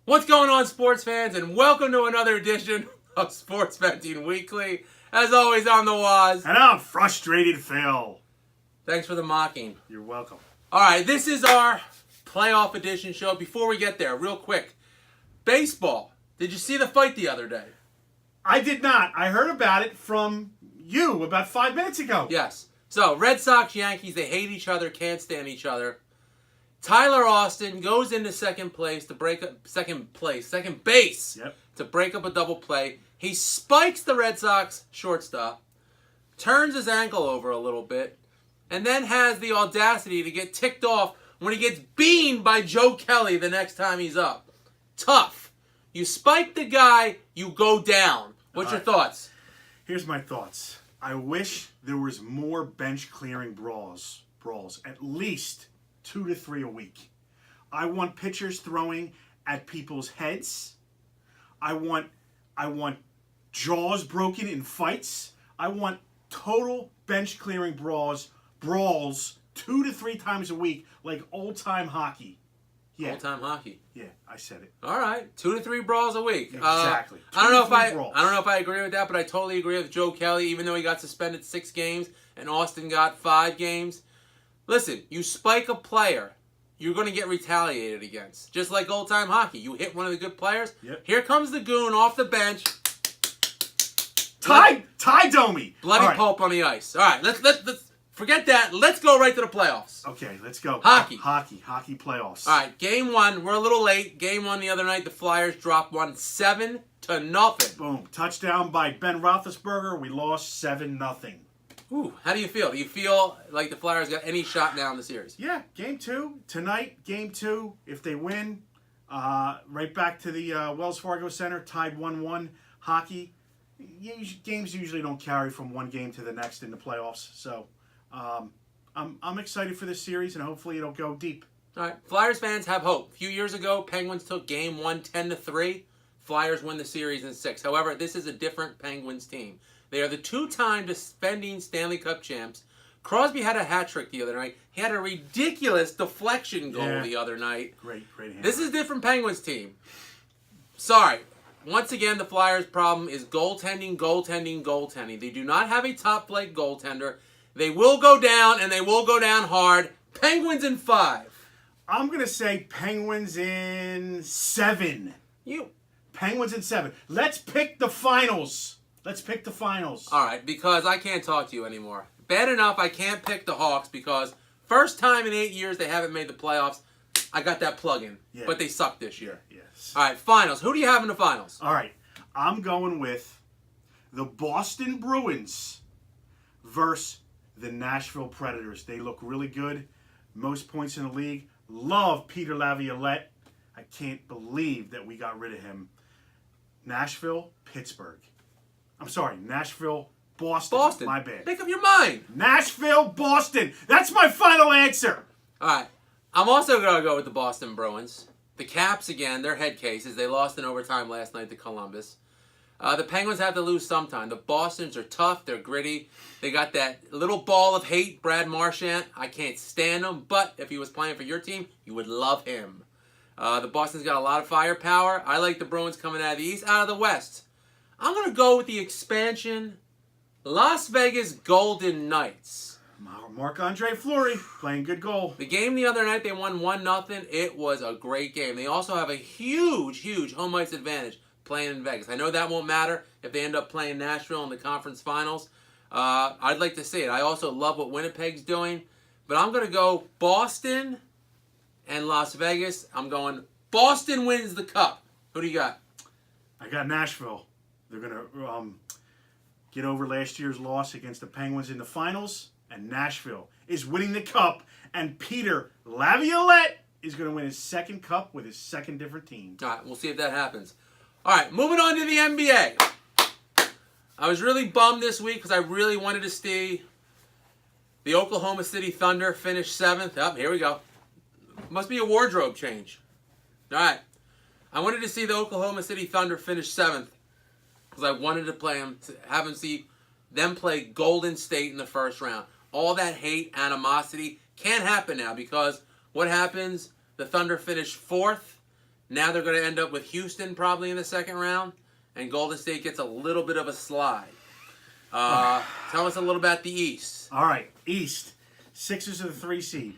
What's going on, sports fans, and welcome to another edition of SportsVenting Weekly. As always, I'm the Waz. And I'm frustrated, Phil. Thanks for the mocking. You're welcome. All right, this is our playoff edition show. Before we get there, real quick, baseball. Did you see the fight the other day? I did not. I heard about it from you about 5 minutes ago. Yes. So, Red Sox, Yankees, they hate each other, can't stand each other. Tyler Austin goes into second base to break up a double play. He spikes the Red Sox shortstop, turns his ankle over a little bit, and then has the audacity to get ticked off when he gets beamed by Joe Kelly the next time he's up. Tough. You spike the guy, you go down. What's your thoughts? Here's my thoughts. I wish there was more bench clearing brawls, at least 2 to 3 a week. I want pitchers throwing at people's heads. I want jaws broken in fights. I want total bench clearing brawls 2 to 3 times a week, like old time hockey. Yeah. Old time hockey. Yeah, I said it. All right, 2 to 3 brawls a week. Exactly. I don't know if I agree with that, but I totally agree with Joe Kelly. Even though he got suspended 6 games and Austin got 5 games. Listen, you spike a player, you're going to get retaliated against. Just like old time hockey, you hit one of the good players. Yep. Here comes the goon off the bench. Ty Domi. Bloody pulp on the ice. All right, let's forget that. Let's go right to the playoffs. Okay, let's go. Hockey Playoffs. All right, game 1. We're a little late. Game 1 the other night, the Flyers dropped one 7-0. Boom. Touchdown by Ben Roethlisberger. We lost 7-0. Ooh, how do you feel? Do you feel like the Flyers got any shot now in the series? Yeah, game 2. Tonight, game 2. If they win, right back to the Wells Fargo Center, tied 1-1. Hockey, games usually don't carry from one game to the next in the playoffs. So I'm excited for this series, and hopefully it'll go deep. All right, Flyers fans have hope. A few years ago, Penguins took game 1 10-3. Flyers win the series in 6. However, this is a different Penguins team. They are the 2-time defending Stanley Cup champs. Crosby had a hat trick the other night. He had a ridiculous deflection goal the other night. Great hand. This is a different Penguins team. Sorry. Once again, the Flyers' problem is goaltending. They do not have a top-flight goaltender. They will go down, and they will go down hard. Penguins in 5. I'm going to say Penguins in 7. Penguins in 7. Let's pick the finals. All right, because I can't talk to you anymore. Bad enough I can't pick the Hawks because first time in 8 years they haven't made the playoffs. I got that plug-in, but they suck this year. Yes. All right, finals. Who do you have in the finals? All right, I'm going with the Boston Bruins versus the Nashville Predators. They look really good. Most points in the league. Love Peter Laviolette. I can't believe that we got rid of him. Nashville, Pittsburgh. I'm sorry, Nashville, Boston. My bad. Make up your mind. Nashville, Boston. That's my final answer. All right. I'm also going to go with the Boston Bruins. The Caps, again, they're head cases. They lost in overtime last night to Columbus. The Penguins have to lose sometime. The Bostons are tough. They're gritty. They got that little ball of hate, Brad Marchand. I can't stand him, but if he was playing for your team, you would love him. The Boston's got a lot of firepower. I like the Bruins coming out of the East. Out of the West, I'm going to go with the expansion Las Vegas Golden Knights. Marc-Andre Fleury playing good goal. The game the other night, they won 1-0. It was a great game. They also have a huge home ice advantage playing in Vegas. I know that won't matter if they end up playing Nashville in the conference finals. I'd like to see it. I also love what Winnipeg's doing. But I'm going to go Boston and Las Vegas. I'm going Boston wins the cup. Who do you got? I got Nashville. They're going to get over last year's loss against the Penguins in the finals. And Nashville is winning the cup. And Peter Laviolette is going to win his second cup with his second different team. All right, we'll see if that happens. All right, moving on to the NBA. I was really bummed this week because I really wanted to see the Oklahoma City Thunder finish 7th. Oh, here we go. Must be a wardrobe change. All right. I wanted to see the Oklahoma City Thunder finish 7th because I wanted to play them, to have them play Golden State in the first round. All that hate, animosity can't happen now because what happens? The Thunder finish 4th. Now they're going to end up with Houston probably in the second round, and Golden State gets a little bit of a slide. Tell us a little about the East. All right, East. Sixers are the 3 seed.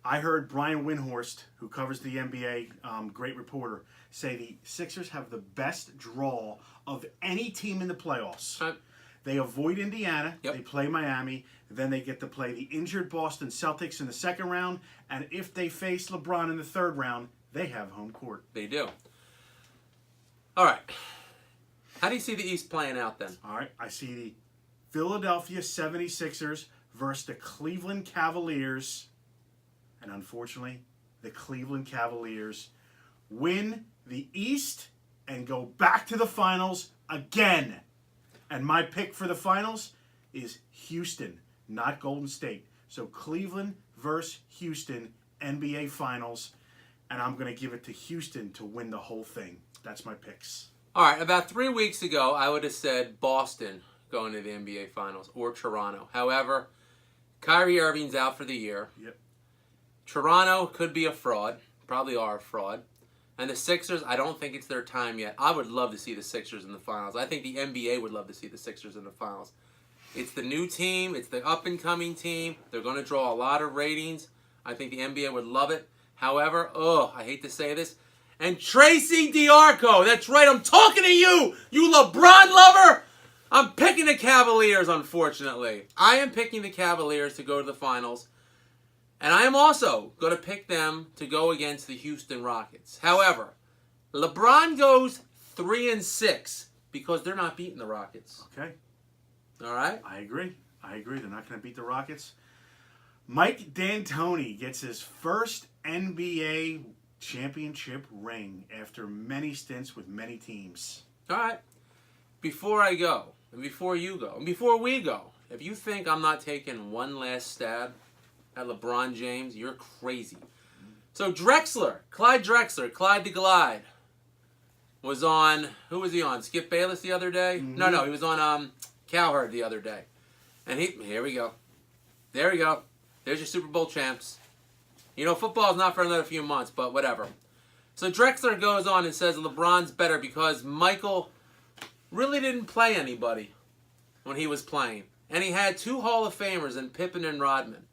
I heard Brian Windhorst, who covers the NBA, great reporter, say the Sixers have the best draw of any team in the playoffs. They avoid Indiana. Yep. They play Miami. Then they get to play the injured Boston Celtics in the second round. And if they face LeBron in the third round, they have home court. They do. All right. How do you see the East playing out then? All right. I see the Philadelphia 76ers versus the Cleveland Cavaliers. And unfortunately, the Cleveland Cavaliers win the East and go back to the finals again. And my pick for the finals is Houston, not Golden State. So Cleveland versus Houston, NBA Finals. And I'm going to give it to Houston to win the whole thing. That's my picks. All right, about 3 weeks ago, I would have said Boston going to the NBA Finals or Toronto. However, Kyrie Irving's out for the year. Yep. Toronto could be a fraud, probably are a fraud. And the Sixers, I don't think it's their time yet. I would love to see the Sixers in the finals. I think the NBA would love to see the Sixers in the finals. It's the new team. It's the up-and-coming team. They're going to draw a lot of ratings. I think the NBA would love it. However, I hate to say this. And Tracy DiArco, that's right, I'm talking to you, you LeBron lover. I'm picking the Cavaliers, unfortunately. I am picking the Cavaliers to go to the finals. And I am also going to pick them to go against the Houston Rockets. However, LeBron goes 3-6 because they're not beating the Rockets. Okay. All right? I agree. They're not going to beat the Rockets. Mike D'Antoni gets his first NBA championship ring after many stints with many teams. All right. Before I go, and before you go, and before we go, if you think I'm not taking one last stab at LeBron James, you're crazy. So Clyde the Glide, was on, who was he on? Skip Bayless the other day? Mm-hmm. No, he was on Cowherd the other day. And here we go. There we go. There's your Super Bowl champs. You know, football's not for another few months, but whatever. So Drexler goes on and says LeBron's better because Michael really didn't play anybody when he was playing. And he had 2 Hall of Famers in Pippen and Rodman.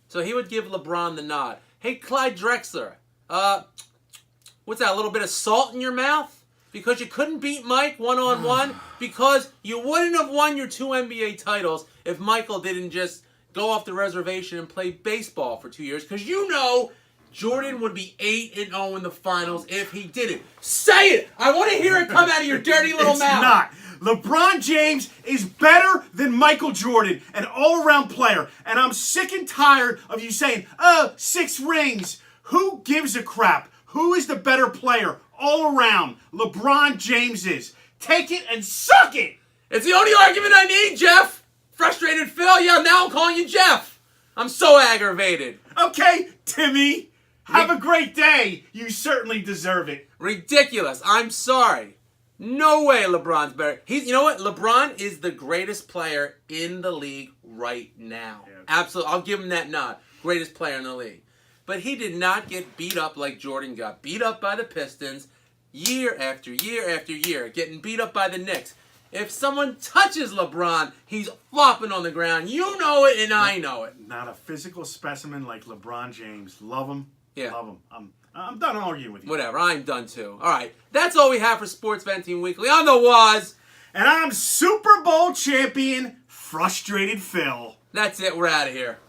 So he would give LeBron the nod. Hey, Clyde Drexler, what's that, a little bit of salt in your mouth? Because you couldn't beat Mike one-on-one? Because you wouldn't have won your 2 NBA titles if Michael didn't just go off the reservation and play baseball for 2 years. Because you know Jordan would be 8-0 in the finals if he didn't. Say it! I want to hear it come out of your dirty little mouth. It's not. LeBron James is better than Michael Jordan, an all-around player. And I'm sick and tired of you saying, 6 rings. Who gives a crap? Who is the better player all around? LeBron James is. Take it and suck it! It's the only argument I need, Jeff! Frustrated Phil? Yeah, now I'm calling you Jeff. I'm so aggravated. Okay, Timmy. Have a great day. You certainly deserve it. Ridiculous. I'm sorry. No way LeBron's better. You know what? LeBron is the greatest player in the league right now. Yeah, okay. Absolutely. I'll give him that nod. Greatest player in the league. But he did not get beat up like Jordan got beat up by the Pistons year after year after year, getting beat up by the Knicks. If someone touches LeBron, he's flopping on the ground. You know it, and I know it. Not a physical specimen like LeBron James. Love him. Yeah. Love him. I'm done arguing with you. Whatever. I'm done too. All right. That's all we have for SportsVenting Weekly. I'm the Waz. And I'm Super Bowl champion, Frustrated Phil. That's it. We're out of here.